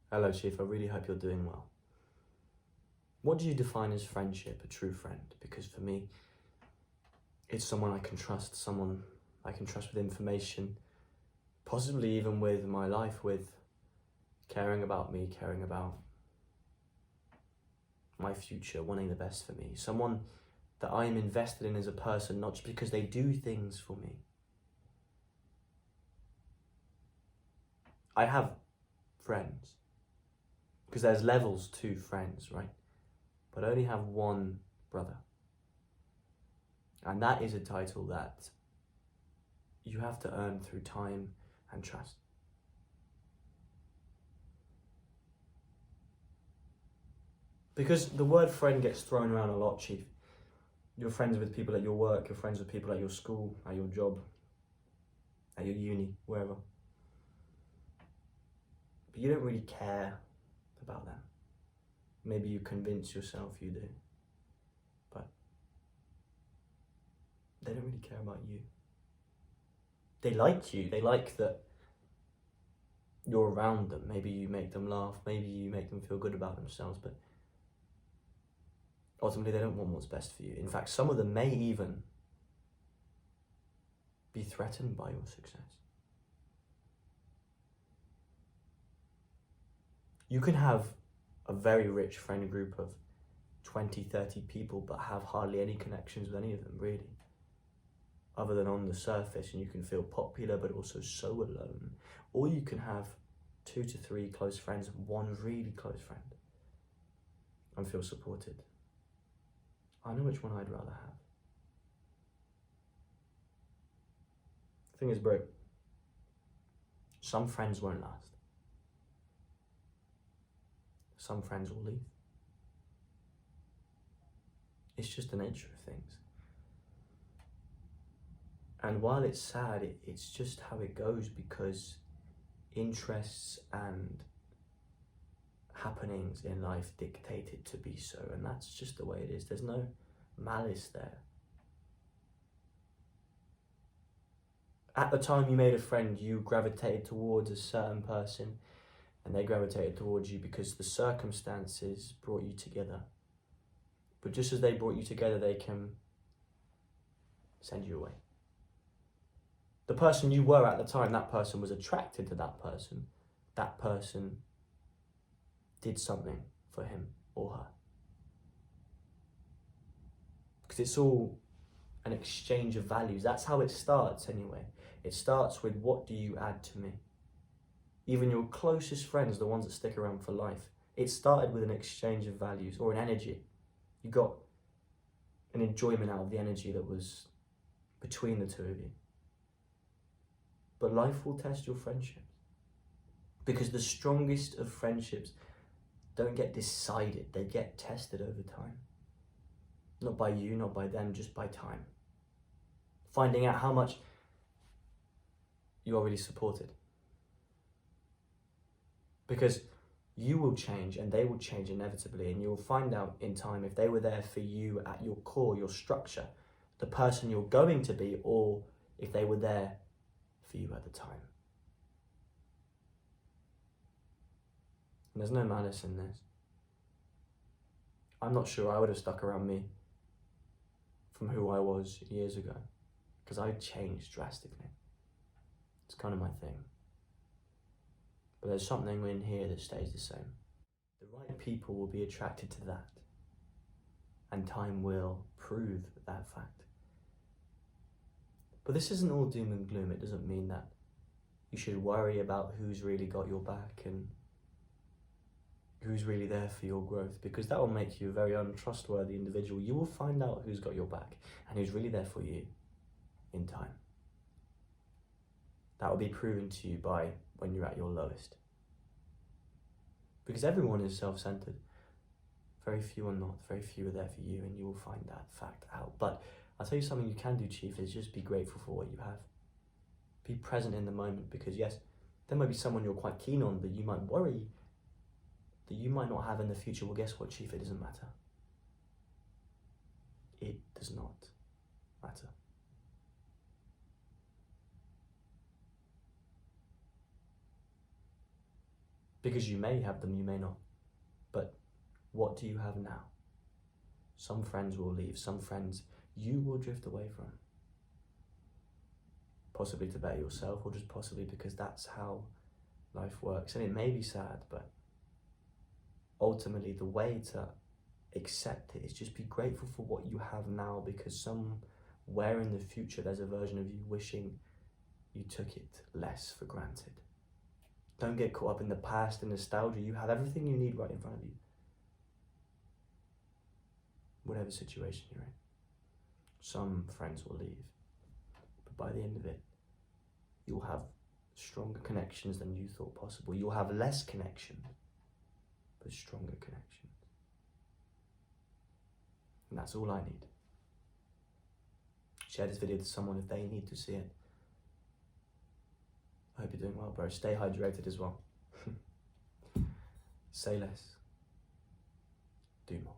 Hello, Chief. I really hope you're doing well. What do you define as friendship, a true friend? Because for me, it's someone I can trust, someone I can trust with information, possibly even with my life, with caring about me, caring about my future, wanting the best for me. Someone that I am invested in as a person, not just because they do things for me. I have friends, because there's levels to friends, right? But I only have one brother. And that is a title that you have to earn through time and trust. Because the word friend gets thrown around a lot, Chief. You're friends with people at your work, you're friends with people at your school, at your job, at your uni, wherever. But you don't really care about them. Maybe you convince yourself you do. But they don't really care about you. They like you, they like that you're around them. Maybe you make them laugh, maybe you make them feel good about themselves, but ultimately they don't want what's best for you. In fact, some of them may even be threatened by your success. You can have a very rich friend group of 20, 30 people, but have hardly any connections with any of them, really. Other than on the surface, and you can feel popular, but also so alone. Or you can have 2 to 3 close friends, one really close friend, and feel supported. I know which one I'd rather have. The thing is, bro, some friends won't last. Some friends will leave. It's just the nature of things. And while it's sad, it's just how it goes, because interests and happenings in life dictate it to be so, and that's just the way it is. There's no malice there. At the time you made a friend, you gravitated towards a certain person, and they gravitated towards you because the circumstances brought you together. But just as they brought you together, they can send you away. The person you were at the time, that person was attracted to that person. That person did something for him or her. Because it's all an exchange of values. That's how it starts anyway. It starts with, what do you add to me? Even your closest friends, the ones that stick around for life, it started with an exchange of values or an energy. You got an enjoyment out of the energy that was between the two of you. But life will test your friendships, because the strongest of friendships don't get decided, they get tested over time. Not by you, not by them, just by time. Finding out how much you are really supported. Because you will change and they will change inevitably, and you'll find out in time if they were there for you at your core, your structure, the person you're going to be, or if they were there for you at the time. And there's no malice in this. I'm not sure I would have stuck around me from who I was years ago, because I changed drastically. It's kind of my thing. But there's something in here that stays the same. The right people will be attracted to that, and time will prove that fact. But this isn't all doom and gloom. It doesn't mean that you should worry about who's really got your back and who's really there for your growth, because that will make you a very untrustworthy individual. You will find out who's got your back and who's really there for you in time. That will be proven to you by when you're at your lowest. Because everyone is self-centered. Very few are not. Very few are there for you, and you will find that fact out. But I'll tell you something you can do, Chief, is just be grateful for what you have. Be present in the moment, because yes, there might be someone you're quite keen on that you might worry that you might not have in the future. Well, guess what, Chief? It doesn't matter. It does not matter. Because you may have them, you may not. But what do you have now? Some friends will leave, some friends you will drift away from. Possibly to better yourself, or just possibly because that's how life works. And it may be sad, but ultimately the way to accept it is just be grateful for what you have now, because somewhere in the future there's a version of you wishing you took it less for granted. Don't get caught up in the past and nostalgia. You have everything you need right in front of you. Whatever situation you're in. Some friends will leave, but by the end of it, you'll have stronger connections than you thought possible. You'll have less connection, but stronger connections. And that's all I need. Share this video to someone if they need to see it. I hope you're doing well, bro. Stay hydrated as well. Say less. Do more.